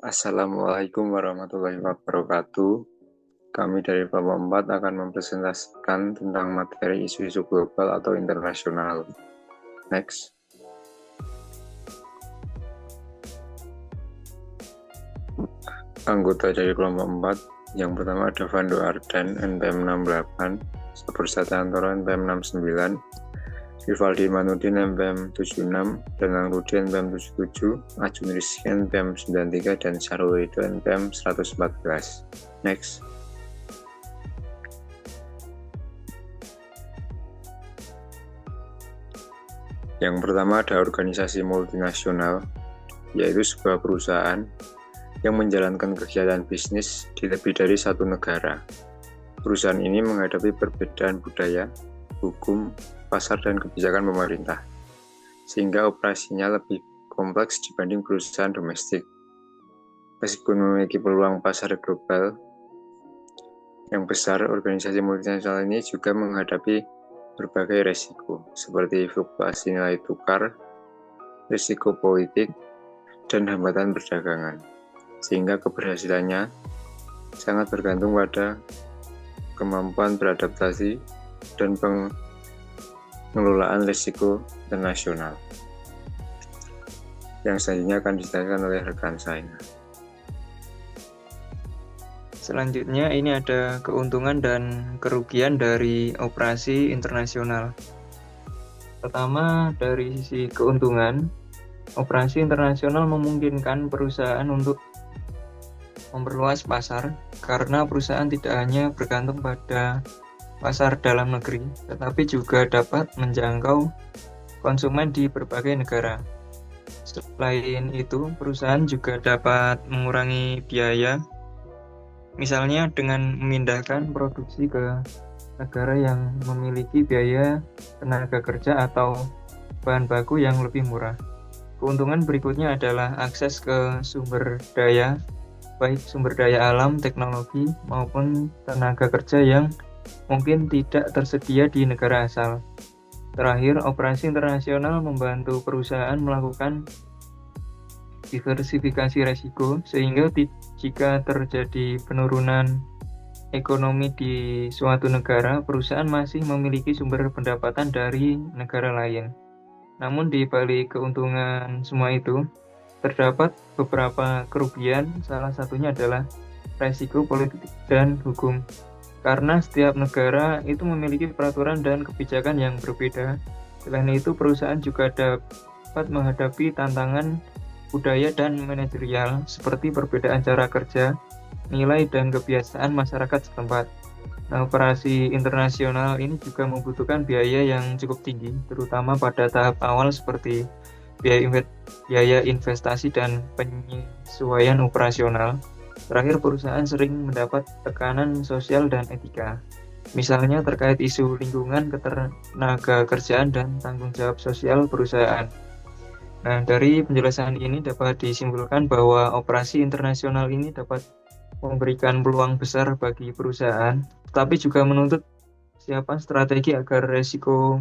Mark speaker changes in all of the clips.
Speaker 1: Assalamualaikum warahmatullahi wabarakatuh. Kami dari Bapa 4 akan mempresentasikan tentang materi isu-isu global atau internasional. Next. Anggota dari kelompok 4, yang pertama ada Vando Ardan, NPM 68, Sabur Satantoro, NPM 69, Rivaldi Manudin, NPM 76, Danang Rudi, NPM 77, Ajun Rizky, NPM 93, dan Syarul Ridho, NPM 114. Next. Yang pertama ada organisasi multinasional, yaitu sebuah perusahaan yang menjalankan kegiatan bisnis di lebih dari satu negara. Perusahaan ini menghadapi perbedaan budaya, hukum, pasar, dan kebijakan pemerintah, sehingga operasinya lebih kompleks dibanding perusahaan domestik. Meskipun memiliki peluang pasar global yang besar, organisasi multinasional ini juga menghadapi berbagai resiko, seperti fluktuasi nilai tukar, risiko politik, dan hambatan perdagangan, sehingga keberhasilannya sangat bergantung pada kemampuan beradaptasi dan pengelolaan risiko internasional. Yang selanjutnya akan dijelaskan oleh rekan saya.
Speaker 2: Selanjutnya ini ada keuntungan dan kerugian dari operasi internasional. Pertama, dari sisi keuntungan, operasi internasional memungkinkan perusahaan untuk memperluas pasar karena perusahaan tidak hanya bergantung pada pasar dalam negeri, tetapi juga dapat menjangkau konsumen di berbagai negara. Selain itu, perusahaan juga dapat mengurangi biaya, misalnya dengan memindahkan produksi ke negara yang memiliki biaya tenaga kerja atau bahan baku yang lebih murah. Keuntungan berikutnya adalah akses ke sumber daya, baik sumber daya alam, teknologi, maupun tenaga kerja yang mungkin tidak tersedia di negara asal. Terakhir, operasi internasional membantu perusahaan melakukan diversifikasi resiko, sehingga jika terjadi penurunan ekonomi di suatu negara, perusahaan masih memiliki sumber pendapatan dari negara lain. Namun di balik keuntungan semua itu, terdapat beberapa kerugian, salah satunya adalah resiko politik dan hukum. Karena setiap negara itu memiliki peraturan dan kebijakan yang berbeda. Selain itu, perusahaan juga dapat menghadapi tantangan budaya dan manajerial seperti perbedaan cara kerja, nilai dan kebiasaan masyarakat setempat. Nah, operasi internasional ini juga membutuhkan biaya yang cukup tinggi, terutama pada tahap awal seperti biaya investasi dan penyesuaian operasional. Terakhir, perusahaan sering mendapat tekanan sosial dan etika, misalnya terkait isu lingkungan, ketenaga kerjaan, dan tanggung jawab sosial perusahaan. Nah, dari penjelasan ini dapat disimpulkan bahwa operasi internasional ini dapat memberikan peluang besar bagi perusahaan, tetapi juga menuntut siapa strategi agar resiko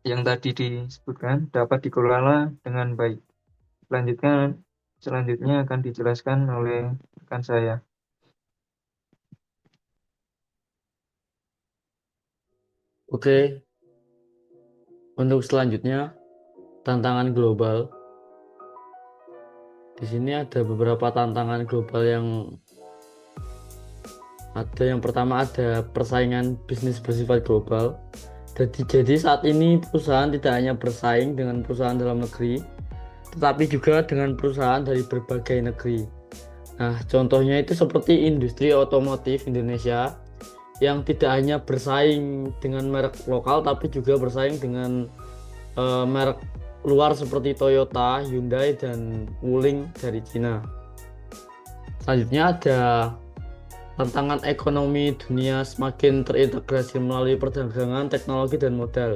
Speaker 2: yang tadi disebutkan dapat dikelola dengan baik. Selanjutnya akan dijelaskan oleh rekan saya.
Speaker 3: Oke, untuk selanjutnya tantangan global. Di sini ada beberapa tantangan global yang ada. Yang pertama ada persaingan bisnis bersifat global. Jadi saat ini perusahaan tidak hanya bersaing dengan perusahaan dalam negeri, tetapi juga dengan perusahaan dari berbagai negeri. Nah, contohnya itu seperti industri otomotif Indonesia yang tidak hanya bersaing dengan merek lokal, tapi juga bersaing dengan merek luar seperti Toyota, Hyundai, dan Wuling dari Cina. Selanjutnya ada tantangan ekonomi dunia semakin terintegrasi melalui perdagangan, teknologi, dan modal.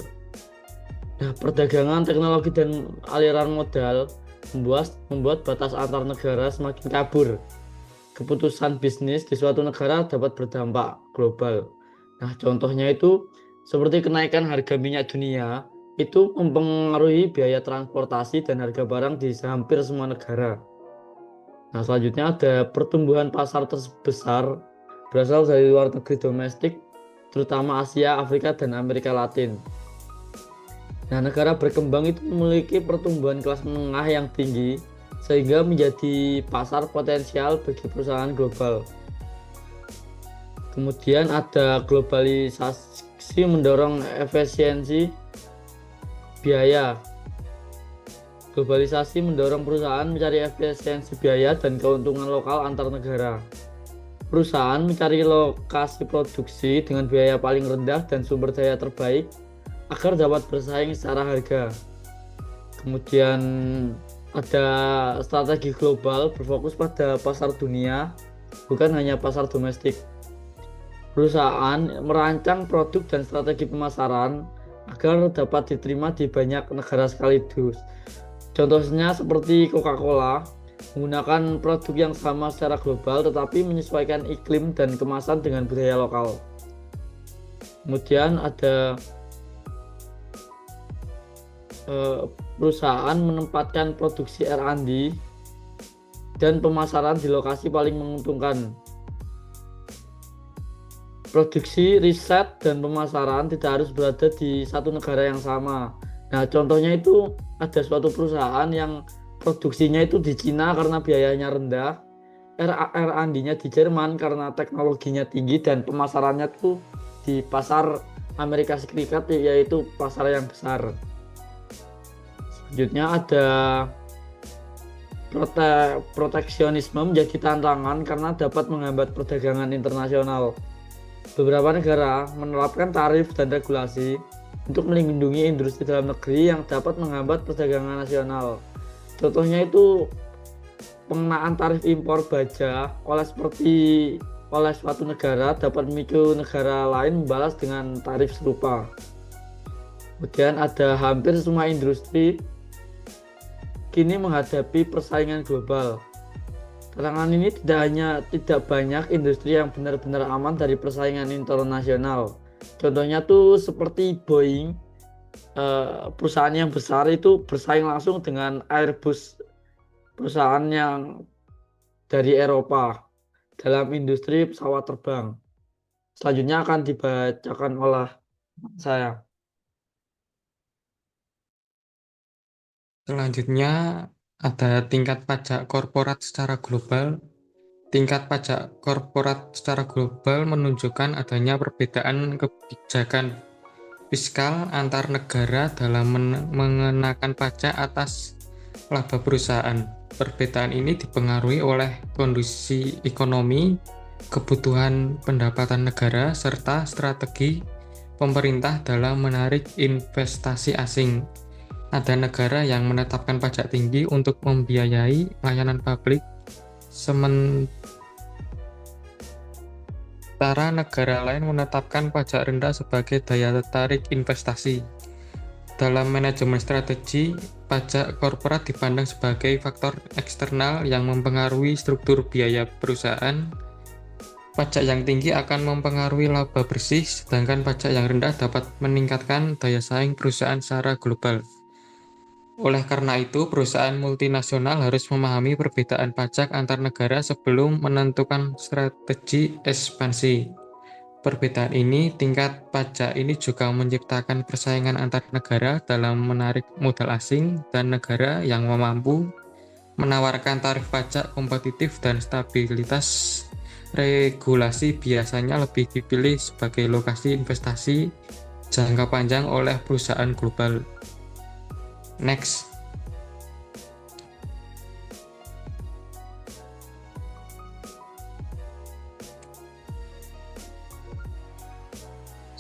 Speaker 3: Nah, perdagangan, teknologi, dan aliran modal membuat batas antar negara semakin kabur. Keputusan bisnis di suatu negara dapat berdampak global. Nah, contohnya itu seperti kenaikan harga minyak dunia itu mempengaruhi biaya transportasi dan harga barang di hampir semua negara. Nah, selanjutnya ada pertumbuhan pasar terbesar berasal dari luar negeri domestik, terutama Asia, Afrika, dan Amerika Latin. Nah, negara berkembang itu memiliki pertumbuhan kelas menengah yang tinggi, sehingga menjadi pasar potensial bagi perusahaan global. Kemudian ada globalisasi mendorong efisiensi biaya. Globalisasi mendorong perusahaan mencari efisiensi biaya dan keuntungan lokal antar negara. Perusahaan mencari lokasi produksi dengan biaya paling rendah dan sumber daya terbaik agar dapat bersaing secara harga. Kemudian ada strategi global berfokus pada pasar dunia, bukan hanya pasar domestik. Perusahaan merancang produk dan strategi pemasaran agar dapat diterima di banyak negara sekaligus. Contohnya seperti Coca-Cola, menggunakan produk yang sama secara global tetapi menyesuaikan iklim dan kemasan dengan budaya lokal. Kemudian ada perusahaan menempatkan produksi R&D dan pemasaran di lokasi paling menguntungkan. Produksi, riset, dan pemasaran tidak harus berada di satu negara yang sama. Nah, contohnya itu ada suatu perusahaan yang produksinya itu di Cina karena biayanya rendah, R&D-nya di Jerman karena teknologinya tinggi, dan pemasarannya itu di pasar Amerika Serikat, yaitu pasar yang besar. Selanjutnya ada proteksionisme menjadi tantangan karena dapat menghambat perdagangan internasional. Beberapa negara menerapkan tarif dan regulasi untuk melindungi industri dalam negeri yang dapat menghambat perdagangan nasional. Contohnya itu pengenaan tarif impor baja oleh suatu negara dapat memicu negara lain membalas dengan tarif serupa. Kemudian ada hampir semua industri kini menghadapi persaingan global. Tantangan ini tidak banyak industri yang benar-benar aman dari persaingan internasional. Contohnya tuh seperti Boeing, perusahaan yang besar itu bersaing langsung dengan Airbus, perusahaan yang dari Eropa dalam industri pesawat terbang. Selanjutnya akan dibacakan oleh saya.
Speaker 4: Selanjutnya ada tingkat pajak korporat secara global. Tingkat pajak korporat secara global menunjukkan adanya perbedaan kebijakan fiskal antar negara dalam mengenakan pajak atas laba perusahaan. Perbedaan ini dipengaruhi oleh kondisi ekonomi, kebutuhan pendapatan negara, serta strategi pemerintah dalam menarik investasi asing. Ada negara yang menetapkan pajak tinggi untuk membiayai layanan publik, sementara negara lain menetapkan pajak rendah sebagai daya tarik investasi. Dalam manajemen strategi, pajak korporat dipandang sebagai faktor eksternal yang mempengaruhi struktur biaya perusahaan. Pajak yang tinggi akan mempengaruhi laba bersih, sedangkan pajak yang rendah dapat meningkatkan daya saing perusahaan secara global. Oleh karena itu, perusahaan multinasional harus memahami perbedaan pajak antar negara sebelum menentukan strategi ekspansi. Perbedaan tingkat pajak ini juga menciptakan persaingan antar negara dalam menarik modal asing, dan negara yang mampu menawarkan tarif pajak kompetitif dan stabilitas regulasi biasanya lebih dipilih sebagai lokasi investasi jangka panjang oleh perusahaan global. Next.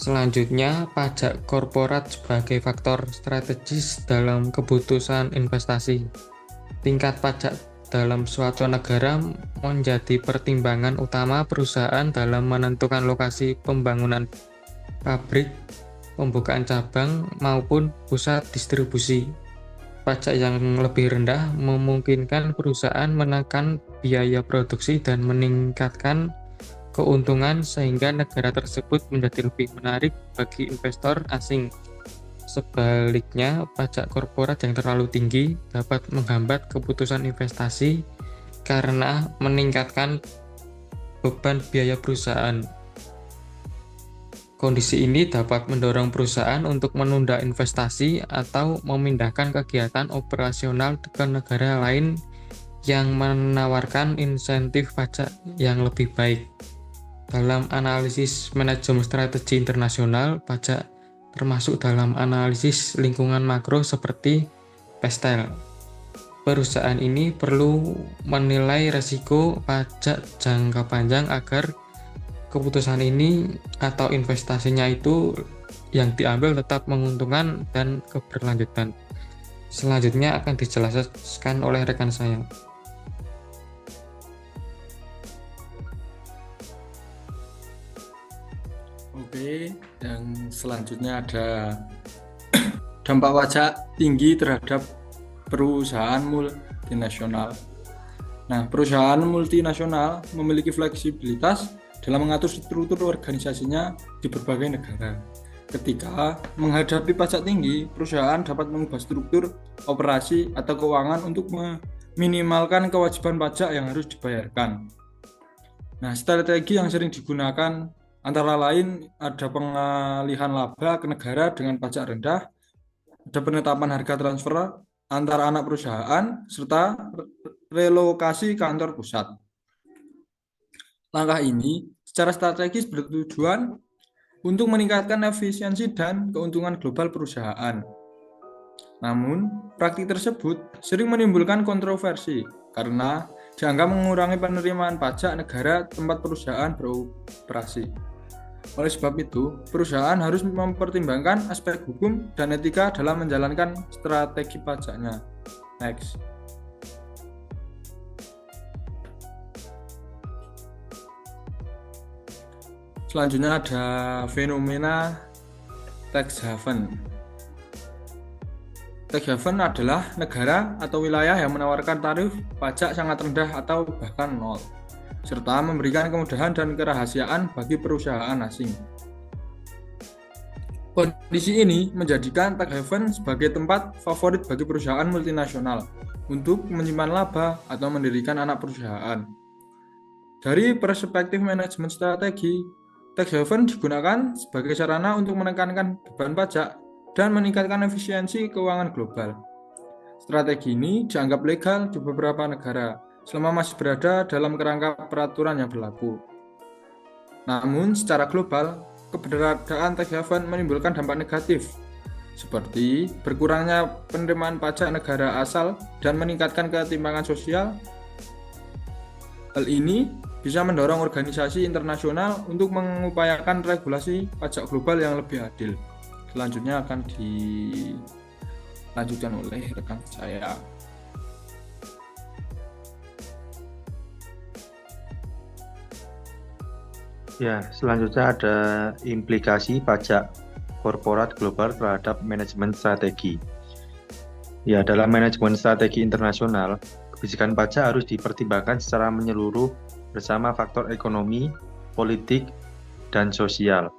Speaker 4: Selanjutnya, pajak korporat sebagai faktor strategis dalam keputusan investasi. Tingkat pajak dalam suatu negara menjadi pertimbangan utama perusahaan dalam menentukan lokasi pembangunan pabrik, pembukaan cabang, maupun pusat distribusi. Pajak yang lebih rendah memungkinkan perusahaan menekan biaya produksi dan meningkatkan keuntungan, sehingga negara tersebut menjadi lebih menarik bagi investor asing. Sebaliknya, pajak korporat yang terlalu tinggi dapat menghambat keputusan investasi karena meningkatkan beban biaya perusahaan. Kondisi ini dapat mendorong perusahaan untuk menunda investasi atau memindahkan kegiatan operasional ke negara lain yang menawarkan insentif pajak yang lebih baik. Dalam analisis manajemen strategi internasional, pajak termasuk dalam analisis lingkungan makro seperti PESTEL. Perusahaan ini perlu menilai risiko pajak jangka panjang agar keputusan ini atau investasinya itu yang diambil tetap menguntungkan dan keberlanjutan. Selanjutnya akan dijelaskan oleh rekan saya.
Speaker 5: Oke, yang selanjutnya ada dampak pajak tinggi terhadap perusahaan multinasional. Nah, perusahaan multinasional memiliki fleksibilitas dalam mengatur struktur organisasinya di berbagai negara. Ketika menghadapi pajak tinggi, perusahaan dapat mengubah struktur operasi atau keuangan untuk meminimalkan kewajiban pajak yang harus dibayarkan. Nah, strategi yang sering digunakan antara lain ada pengalihan laba ke negara dengan pajak rendah, ada penetapan harga transfer antara anak perusahaan, serta relokasi kantor pusat. Langkah ini secara strategis bertujuan untuk meningkatkan efisiensi dan keuntungan global perusahaan. Namun, praktik tersebut sering menimbulkan kontroversi karena dianggap mengurangi penerimaan pajak negara tempat perusahaan beroperasi. Oleh sebab itu, perusahaan harus mempertimbangkan aspek hukum dan etika dalam menjalankan strategi pajaknya. Next. Selanjutnya ada fenomena tax haven. Tax haven adalah negara atau wilayah yang menawarkan tarif pajak sangat rendah atau bahkan nol, serta memberikan kemudahan dan kerahasiaan bagi perusahaan asing. Kondisi ini menjadikan tax haven sebagai tempat favorit bagi perusahaan multinasional untuk menyimpan laba atau mendirikan anak perusahaan. Dari perspektif manajemen strategi, tax haven digunakan sebagai sarana untuk menekankan beban pajak dan meningkatkan efisiensi keuangan global. Strategi ini dianggap legal di beberapa negara selama masih berada dalam kerangka peraturan yang berlaku. Namun, secara global, keberadaan tax haven menimbulkan dampak negatif, seperti berkurangnya penerimaan pajak negara asal dan meningkatkan ketimpangan sosial. Hal ini bisa mendorong organisasi internasional untuk mengupayakan regulasi pajak global yang lebih adil. Selanjutnya akan dilanjutkan oleh rekan saya.
Speaker 6: Ya, selanjutnya ada implikasi pajak korporat global terhadap manajemen strategi. Ya, dalam manajemen strategi internasional, kebijakan pajak harus dipertimbangkan secara menyeluruh bersama faktor ekonomi, politik, dan sosial.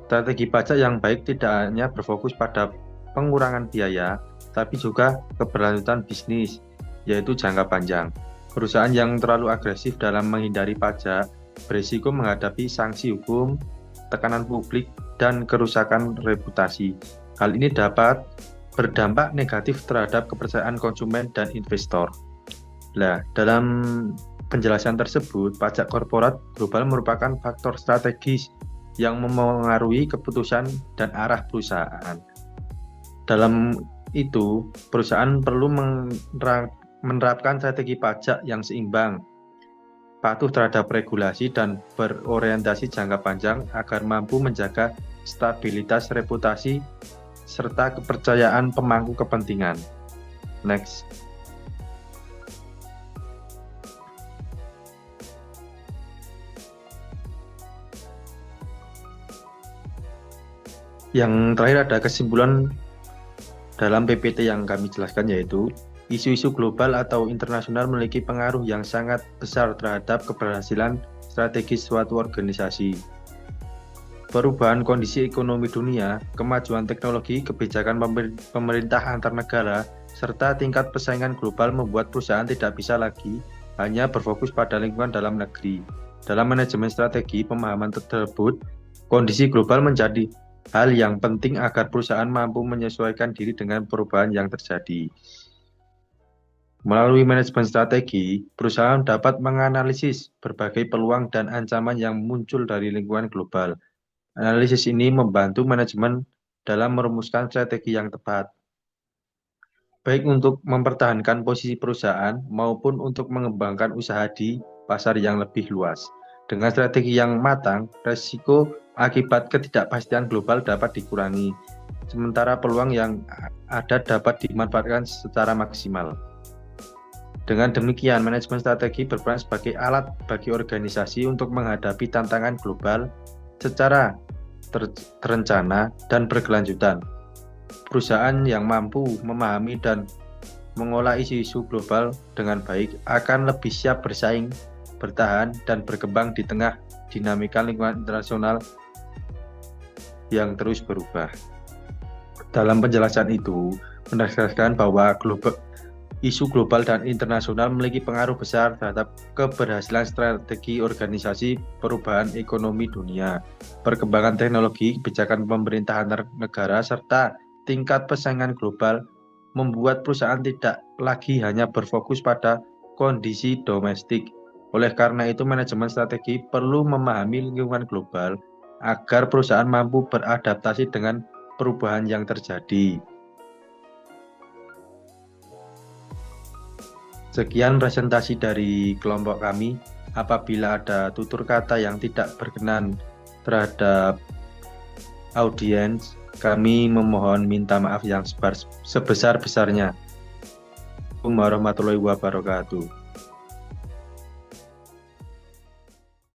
Speaker 6: Strategi pajak yang baik tidak hanya berfokus pada pengurangan biaya, tapi juga keberlanjutan bisnis, yaitu jangka panjang. Perusahaan yang terlalu agresif dalam menghindari pajak berisiko menghadapi sanksi hukum, tekanan publik, dan kerusakan reputasi. Hal ini dapat berdampak negatif terhadap kepercayaan konsumen dan investor. Nah, dalam penjelasan tersebut, pajak korporat global merupakan faktor strategis yang memengaruhi keputusan dan arah perusahaan. Dalam itu, perusahaan perlu menerapkan strategi pajak yang seimbang, patuh terhadap regulasi, dan berorientasi jangka panjang agar mampu menjaga stabilitas reputasi serta kepercayaan pemangku kepentingan. Next. Yang terakhir ada kesimpulan dalam PPT yang kami jelaskan, yaitu isu-isu global atau internasional memiliki pengaruh yang sangat besar terhadap keberhasilan strategis suatu organisasi. Perubahan kondisi ekonomi dunia, kemajuan teknologi, kebijakan pemerintah antar negara, serta tingkat persaingan global membuat perusahaan tidak bisa lagi hanya berfokus pada lingkungan dalam negeri. Dalam manajemen strategi pemahaman tersebut, kondisi global menjadi hal yang penting agar perusahaan mampu menyesuaikan diri dengan perubahan yang terjadi. Melalui manajemen strategi, perusahaan dapat menganalisis berbagai peluang dan ancaman yang muncul dari lingkungan global. Analisis ini membantu manajemen dalam merumuskan strategi yang tepat, baik untuk mempertahankan posisi perusahaan maupun untuk mengembangkan usaha di pasar yang lebih luas. Dengan strategi yang matang, resiko akibat ketidakpastian global dapat dikurangi, sementara peluang yang ada dapat dimanfaatkan secara maksimal. Dengan demikian, manajemen strategi berperan sebagai alat bagi organisasi untuk menghadapi tantangan global secara terencana dan berkelanjutan. Perusahaan yang mampu memahami dan mengolah isu-isu global dengan baik akan lebih siap bersaing, bertahan, dan berkembang di tengah dinamika lingkungan internasional yang terus berubah. Dalam penjelasan itu, menegaskan bahwa isu global dan internasional memiliki pengaruh besar terhadap keberhasilan strategi organisasi, perubahan ekonomi dunia, perkembangan teknologi, kebijakan pemerintah antar negara, serta tingkat persaingan global, membuat perusahaan tidak lagi hanya berfokus pada kondisi domestik. Oleh karena itu, manajemen strategi perlu memahami lingkungan global agar perusahaan mampu beradaptasi dengan perubahan yang terjadi. Sekian presentasi dari kelompok kami. Apabila ada tutur kata yang tidak berkenan terhadap audiens, kami memohon minta maaf yang sebesar-besarnya. Assalamualaikum warahmatullahi wabarakatuh.